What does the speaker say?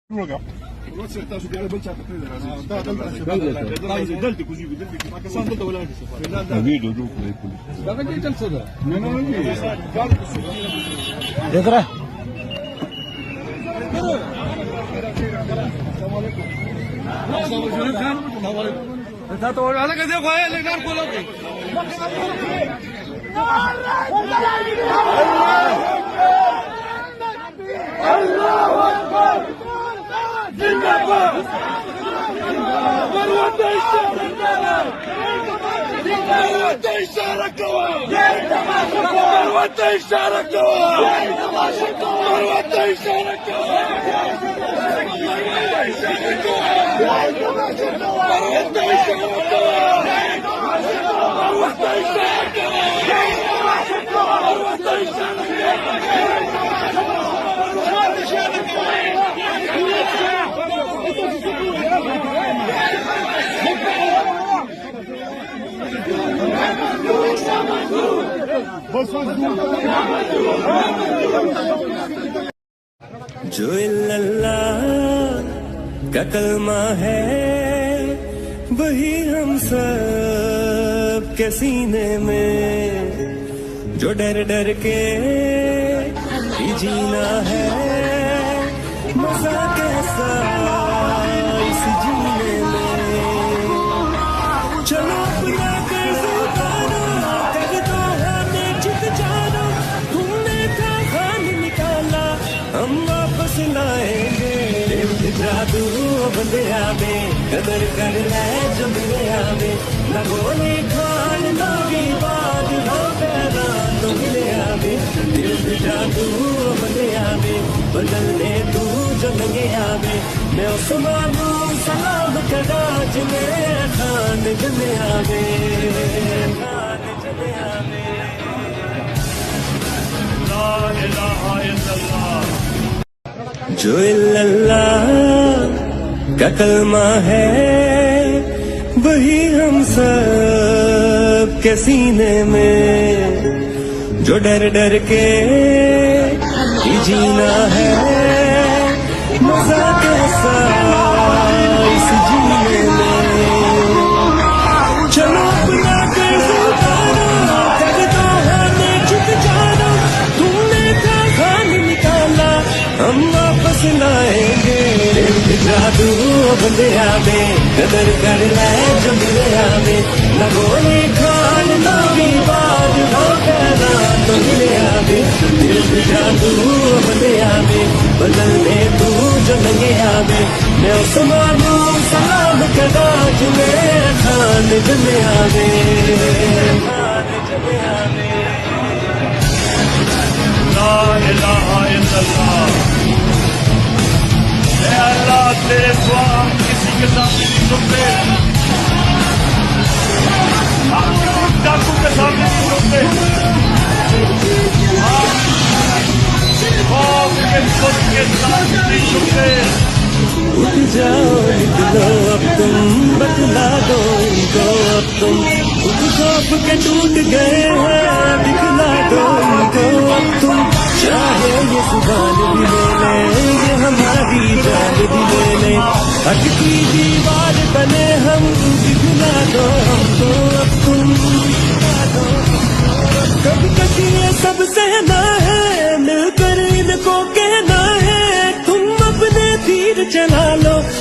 Droga. Non si sta su di albolciato a prendere dai così, ma che santo dove l'hai visto fare? La vedo dopo le polizie. Ma perché c'è il soda? Non lo vedo. Dietro. तो वाला कैसे खोया लेकर खोलो के अल्लाह अकबर जिंदाबाद मरवत इशारा कवा मरवत इशारा कवा मरवत इशारा कवा जो अल्लाह का कलमा है वही हम सब के सीने में, जो डर डर के ही जीना है, मजा कैसा इस जीने में। चलो अपना कर्ज उतारो, कर दो हमें जित जानो, तुमने था खान निकाला हम वापस लाएंगे। जादू बंदिया में कदर कर ले जो मिले में, न गोली खान लोगी बाद हो पैदा तो मिले में। दिल जादू बंदिया में बदल दे तू जो लगे में। मैं उस्मानू सलाम कदा जिले खान जले में, खान जले में। ला इलाहा इल्लल्लाह। जो अल्लाह का कलमा है वही हम सब के सीने में, जो डर डर के ही जीना है, मजा कैसा इस जीने में। चलो अपना कर्ज उतारो, कर दो हमें जित जानो, तुमने था खान निकाला हम वापस लाएंगे। जादू बंदिया में कदर कर ले जो मिले में, न गोली खान लोगी बाद हो पैदा तो मिले में। दिल जादू बंदिया में बदल दे तू जो लगे में। मैं उस्मानू सलाम कदा जिले खान जले में, खान जले में। ला इलाहा इल्लल्लाह। अल्लाह तेरे दुआ किसी के सामने नहीं सुनते, डाकू के सामने नहीं सुनते, के सामने नहीं सुनते। उठ जाओ निकलो अब तुम, बतला दो इनको अब तुम, उठ खौफ के टूट गए हैं, दिखला दो इनको अब तुम। चाहे ये सुभान भी ले लें, ये हमारी जान भी ले लें, अटकी दीवार बने हम, दिखला दो हमको अब तुम। कभी कभी ये सब सहना है, मिलकर इनको कहना है, तुम अपने तीर चला लो।